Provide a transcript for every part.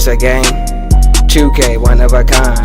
It's a game. 2K, one of a kind.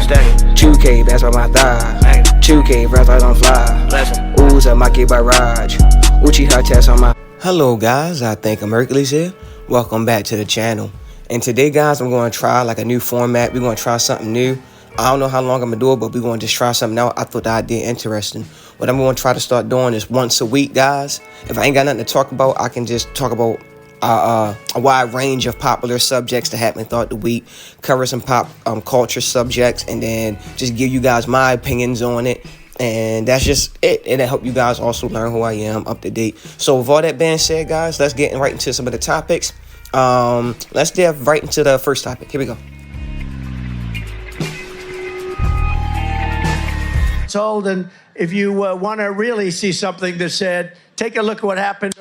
2K, that's on my thigh. 2K, breath I don't fly. Ooh's a Maki barrage. Uchiha test on my. Hello guys, I think I'm Hercules here. Welcome back to the channel. And today guys, I'm going to try like a new format. We're going to try something new. I don't know how long I'm going to do it, but we're going to just try something out. I thought the idea interesting. What I'm going to try to start doing is once a week, guys. If I ain't got nothing to talk about, I can just talk about a wide range of popular subjects that happened throughout the week, cover some pop culture subjects, and then just give you guys my opinions on it. And that's just it. And it'll help you guys also learn who I am, up to date. So with all that being said, guys, let's get right into some of the topics. Let's dive right into the first topic. Here we go. Told, and if you want to really see something that said, take a look at what happened.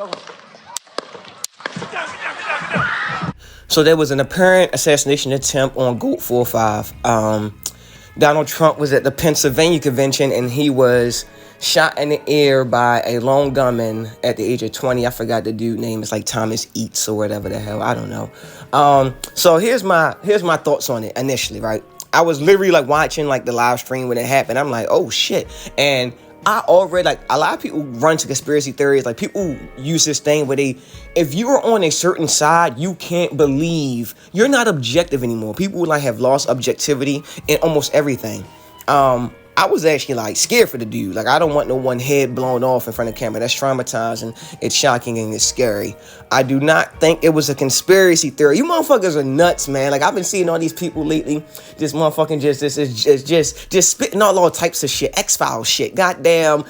So there was an apparent assassination attempt on GOAT 45. Donald Trump was at the Pennsylvania convention and he was shot in the air by a lone gunman at the age of 20. I forgot the dude's name. It's like Thomas Eats or whatever the hell. I don't know. So here's my thoughts on it initially, right? I was literally like watching like the live stream when it happened. I'm like, oh shit. And I already, like, a lot of people run to conspiracy theories. Like, people use this thing where if you are on a certain side, you can't believe, you're not objective anymore. People like have lost objectivity in almost everything. I was actually like scared for the dude. Like, I don't want no one head blown off in front of camera. That's traumatizing. It's shocking and it's scary. I do not think it was a conspiracy theory. You motherfuckers are nuts, man. Like, I've been seeing all these people lately. This motherfucking just spitting all types of shit. X-Files shit. Goddamn.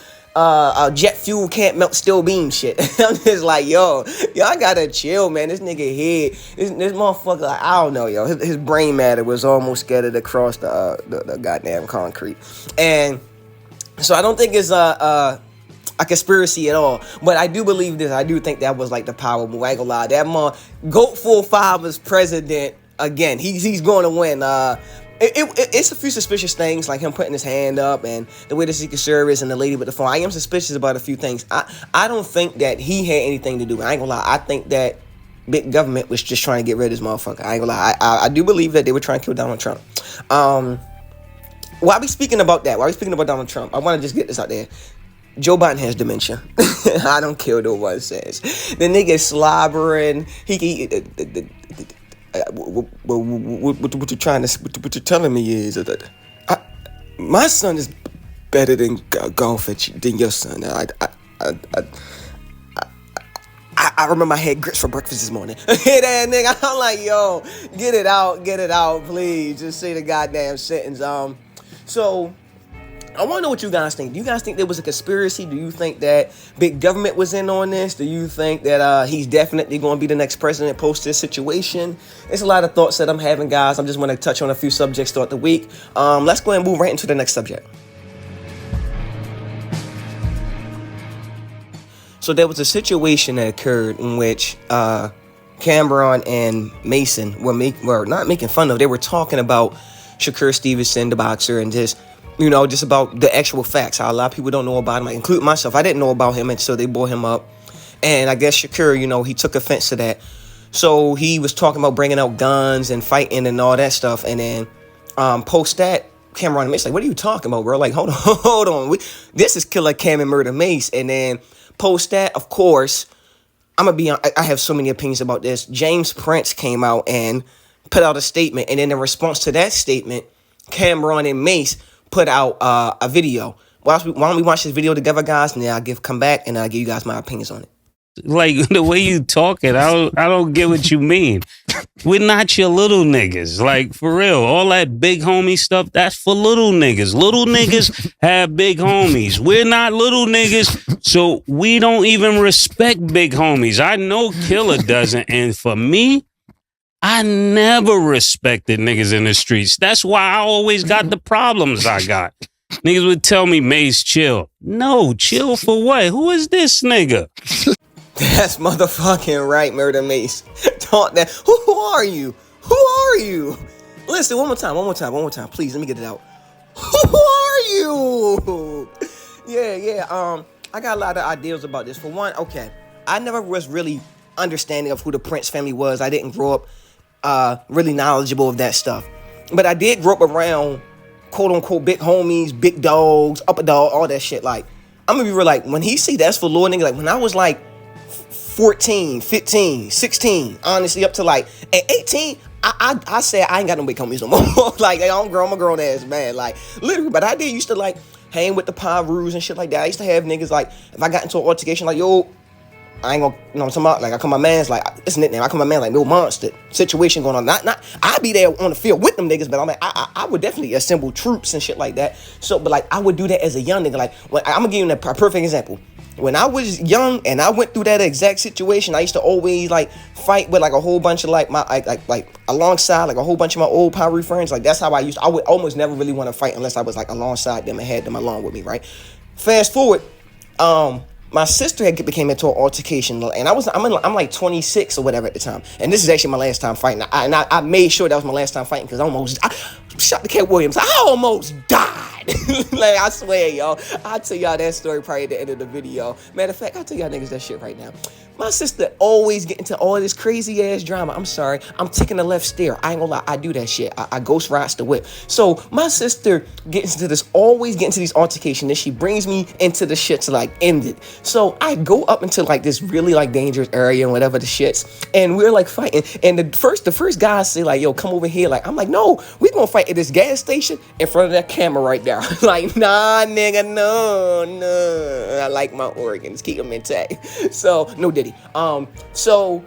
Jet fuel can't melt steel beam shit. I'm just like, y'all gotta chill, man. This nigga head, this motherfucker, like, I don't know, yo. His brain matter was almost scattered across the goddamn concrete. And so I don't think it's a conspiracy at all. But I do believe this. I do think that was like the power move. I ain't gonna lie. That GOAT 45 is president again. He's going to win. It's a few suspicious things, like him putting his hand up and the way the Secret Service and the lady with the phone. I am suspicious about a few things. I don't think that he had anything to do with it. I ain't gonna lie. I think that big government was just trying to get rid of this motherfucker. I ain't gonna lie. I do believe that they were trying to kill Donald Trump. While we speaking about that, while we speaking about Donald Trump, I want to just get this out there. Joe Biden has dementia. I don't care what no one says. The nigga slobbering. What you're telling me is that my son is better than golf than your son. I remember I had grits for breakfast this morning. Hey, that nigga, I'm like, yo, get it out, please. Just say the goddamn sentence. So I want to know what you guys think. Do you guys think there was a conspiracy? Do you think that big government was in on this? Do you think that he's definitely going to be the next president post this situation? It's a lot of thoughts that I'm having, guys. I'm just going to touch on a few subjects throughout the week. Let's go ahead and move right into the next subject. So there was a situation that occurred in which Cameron and Mason were not making fun of. They were talking about Shakur Stevenson, the boxer, and just about the actual facts. How a lot of people don't know about him, including myself. I didn't know about him until they brought him up. And I guess Shakur, he took offense to that. So he was talking about bringing out guns and fighting and all that stuff. And then post that, Cameron and Mace, like, what are you talking about, bro? Like, hold on. This is Killer Cam and Murder Mace. And then post that, of course, I have so many opinions about this. James Prince came out and put out a statement. And then in response to that statement, Cameron and Mace put out a video. Why don't we watch this video together, guys, and then I'll come back and I'll give you guys my opinions on it. Like, the way you talking, I don't get what you mean. We're not your little niggas. Like, for real, all that big homie stuff, that's for little niggas. Little niggas have big homies. We're not little niggas, so we don't even respect big homies. I know Killer doesn't, and for me, I never respected niggas in the streets. That's why I always got the problems I got. Niggas would tell me, Mace, chill. No, chill for what? Who is this nigga? That's motherfucking right, Murder Mace. Talk that. Who are you? Who are you? Listen, one more time. Please, let me get it out. Who are you? Yeah. I got a lot of ideas about this. For one, okay, I never was really understanding of who the Prince family was. I didn't grow up really knowledgeable of that stuff. But I did grow up around quote unquote big homies, big dogs, upper dog, all that shit. Like, I'm gonna be real, like, when he see that's for Lord, nigga, like, when I was like 14, 15, 16, honestly, up to like at 18, I said I ain't got no big homies no more. Like, I'm a grown ass man, like, literally. But I did used to like hang with the Pyrus and shit like that. I used to have niggas like, if I got into an altercation, like, yo, I ain't gonna, you know what I'm talking about? Like, I call my man's like, it's a nickname. I call my man like, no monster situation going on. Not, I be there on the field with them niggas, but I'm like, I would definitely assemble troops and shit like that. So, but like, I would do that as a young nigga. Like, when, I'm gonna give you a perfect example. When I was young and I went through that exact situation, I used to always like fight with like a whole bunch of like my, like alongside like a whole bunch of my old Pyre friends. Like, that's how I would almost never really want to fight unless I was like alongside them and had them along with me, right? Fast forward, my sister had became into an altercation, and I'm like 26 or whatever at the time, and this is actually my last time fighting. I made sure that was my last time fighting because I shot the Cat Williams. I almost died. Like, I swear, y'all. I'll tell y'all that story probably at the end of the video. Matter of fact, I'll tell y'all niggas that shit right now. My sister always get into all this crazy ass drama. I'm sorry. I'm taking the left steer. I ain't gonna lie. I do that shit. I ghost rides the whip. So my sister always get into these altercations, and she brings me into the shit to like end it. So I go up into like this really like dangerous area and whatever the shits, and we're like fighting. And the first guy say like, yo, come over here. Like, I'm like, no, we gonna fight at this gas station in front of that camera right there. Like, nah, nigga, no. I like my organs, keep them intact. So no diddy. So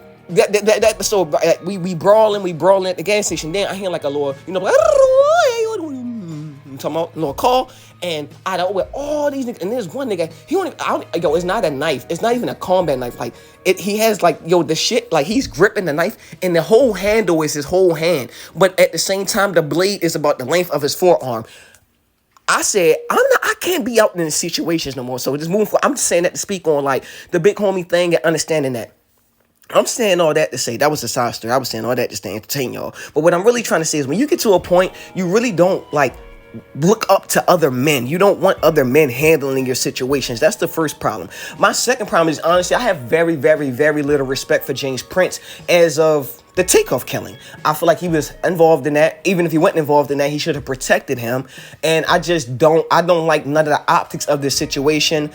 so like, we brawling at the gas station. Then I hear like a little, you know, like, I'm talking about a little call, and I don't with all these niggas, and there's one nigga, it's not a knife, it's not even a combat knife, like he has like, the shit, like he's gripping the knife, and the whole handle is his whole hand, but at the same time, the blade is about the length of his forearm. I said, I can't be out in these situations no more. So just moving forward, I'm just saying that to speak on like the big homie thing and understanding that. I'm saying all that to say, that was a side story. I was saying all that just to entertain y'all. But what I'm really trying to say is when you get to a point, you really don't like look up to other men. You don't want other men handling your situations. That's the first problem. My second problem is, honestly, I have very, very, very little respect for James Prince as of the Takeoff killing. I feel like he was involved in that. Even if he wasn't involved in that, he should have protected him. And I don't like none of the optics of this situation.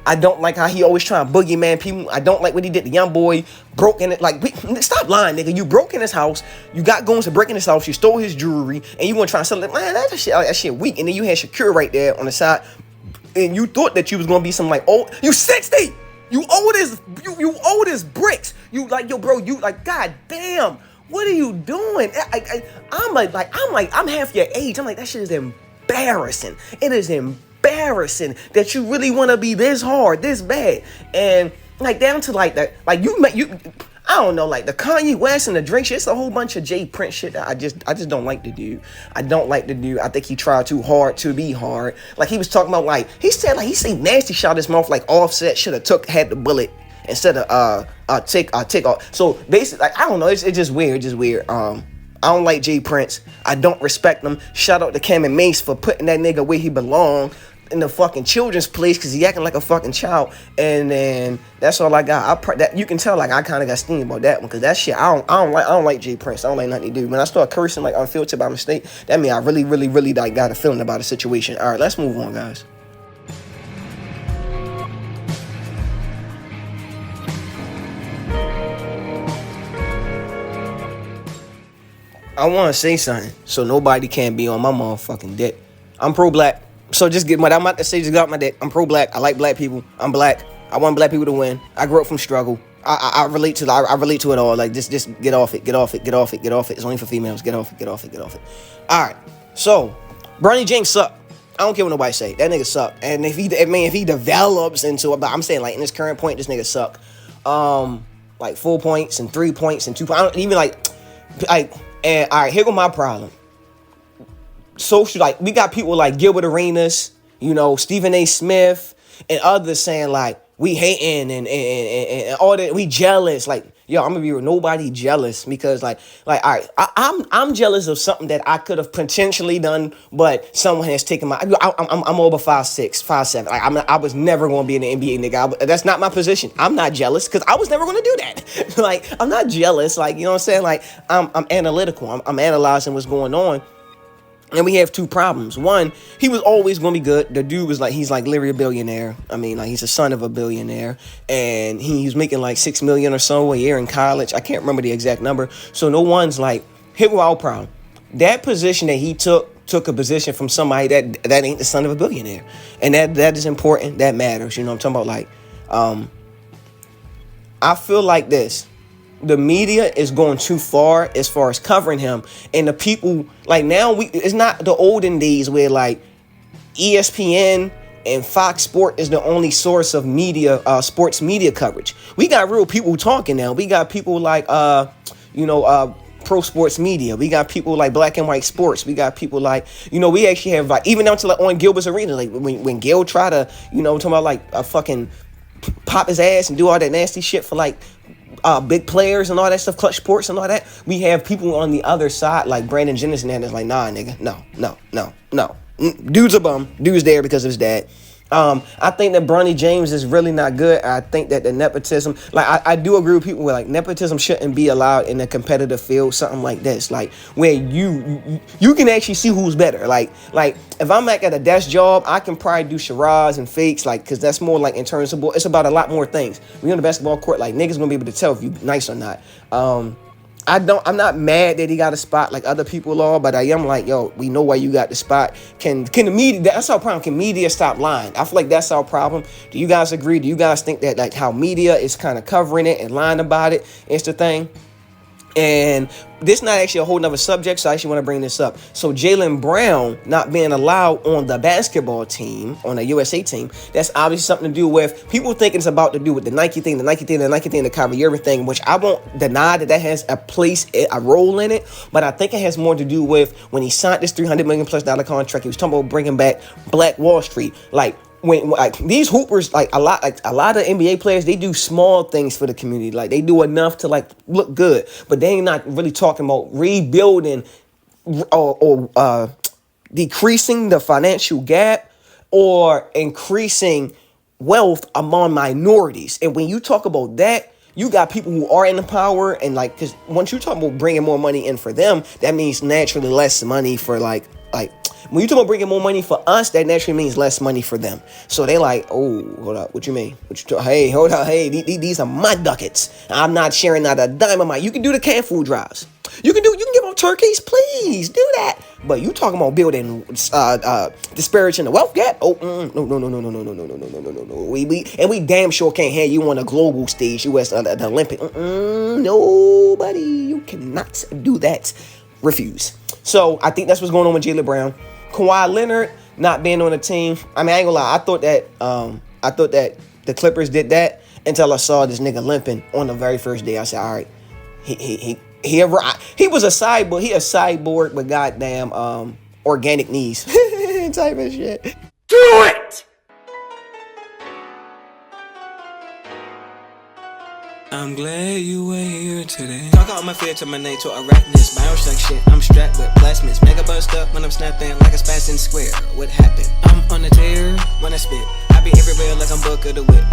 I don't like how he always trying to boogeyman people. I don't like what he did to young boy. Broke in it. Like, stop lying, nigga. You broke in his house. You got goons to break in his house. You stole his jewelry. And you want to try to sell it. Man, that shit weak. And then you had Shakur right there on the side. And you thought that you was going to be some like, oh, you 60. You owe this bricks. You like, yo, bro, you like, god damn, what are you doing? I'm half your age. I'm like, that shit is embarrassing. It is embarrassing that you really want to be this hard, this bad. And like down to like that, like you I don't know, like the Kanye West and the drink shit. It's a whole bunch of Jay Prince shit that I just don't like the dude. I don't like the dude. I think he tried too hard to be hard. Like he was talking about, like he said nasty shot his mouth, like Offset should have had the bullet instead of take off. So basically, like I don't know, it's just weird, I don't like Jay Prince. I don't respect him. Shout out to Cam and Mace for putting that nigga where he belong, in the fucking children's place, because he acting like a fucking child. And then that's all I got. That you can tell, like I kind of got steamed about that one, because that shit I don't like Jay Prince. I don't like nothing to do. When I start cursing like unfiltered by mistake, that means I really like got a feeling about a situation. All right, let's move on, guys. I want to say something so nobody can be on my motherfucking dick. I'm pro-black. So just get what I'm about to say, just got my dick. I'm pro-black. I like black people. I'm black. I want black people to win. I grew up from struggle. I relate to it all. Like just get off it. It's only for females. Get off it. All right. So Bernie James suck. I don't care what nobody say. That nigga suck. And if he develops into, but I'm saying like in this current point, this nigga suck. Like 4 points and 3 points and 2 points. I don't even like. And all right, here go my problem. Social, like we got people like Gilbert Arenas, Stephen A. Smith, and others saying like we hating and all that, we jealous. Like yo, I'm gonna be with nobody jealous because all right, I'm jealous of something that I could have potentially done, but someone has taken my. I'm over 5'6", 5'7". Like I was never gonna be an NBA nigga. That's not my position. I'm not jealous because I was never gonna do that. Like I'm not jealous. Like you know what I'm saying. Like I'm analytical. I'm analyzing what's going on. And we have two problems. One, he was always going to be good. The dude was like, he's like literally a billionaire. I mean, like he's a son of a billionaire. And he's making like $6 million or so a year in college. I can't remember the exact number. So no one's like, here we're all proud. That position that he took a position from somebody that ain't the son of a billionaire. And that is important. That matters. You know what I'm talking about? Like, I feel like this. The media is going too far as covering him, and the people like now it's not the olden days where like ESPN and Fox Sport is the only source of media, sports media coverage. We got real people talking now. We got people like Pro Sports Media. We got people like Black and White Sports. We got people like, we actually have like even down to like on Gilbert's Arena, like when Gil try to, talking about like a fucking pop his ass and do all that nasty shit for like big players and all that stuff, Clutch Sports and all that. We have people on the other side like Brandon Jennings and that's like, nah, nigga, no. Dude's a bum. Dude's there because of his dad. I think that Bronny James is really not good. I think that the nepotism, like I do agree with people where like nepotism shouldn't be allowed in a competitive field, something like this, like where you can actually see who's better. Like if I'm like at a desk job, I can probably do charades and fakes, like because that's more like in terms of it's about a lot more things. When you're on the basketball court, like niggas gonna be able to tell if you nice or not. I'm not mad that he got a spot like other people are, but I am like, yo, we know why you got the spot. Can the media, that's our problem. Can media stop lying? I feel like that's our problem. Do you guys agree? Do you guys think that like how media is kind of covering it and lying about it is the thing? And this is not actually a whole nother subject, so I actually want to bring this up. So Jaylen Brown not being allowed on the basketball team, on a USA team, that's obviously something to do with, people think it's about to do with the Nike thing, the Kyrie Irving thing, which I won't deny that has a role in it, but I think it has more to do with when he signed this $300 million plus contract, he was talking about bringing back Black Wall Street, like, when like these hoopers, like a lot of NBA players, they do small things for the community. Like they do enough to like look good, but they ain't not really talking about rebuilding or decreasing the financial gap or increasing wealth among minorities. And when you talk about that, you got people who are in the power and like, because once you talk about bringing more money in for them, that means naturally less money for like. When you talk about bringing more money for us, that naturally means less money for them. So they like, oh, hold up, what you mean? Hey, hold up, hey, these are my ducats. I'm not sharing not a dime of mine. You can do the canned food drives. You can give them turkeys, please do that. But you talking about building, disparaging the wealth gap? Oh, no. We damn sure can't have you on a global stage, US the Olympic. Nobody, you cannot do that. Refuse. So I think that's what's going on with Jaylen Brown. Kawhi Leonard not being on the team. I mean, I ain't gonna lie. I thought that the Clippers did that until I saw this nigga limping on the very first day. I said, all right, he was a cyborg. He a cyborg, but goddamn organic knees type of shit. Do it! I'm glad you were here today. Talk out my fear to my name to arachnids. Bioshock shit, I'm strapped with plasmids. Mega bust up when I'm snapping like a spastin' square. What happened? I'm on a tear when I spit. I be everywhere like I'm Book of the Whip.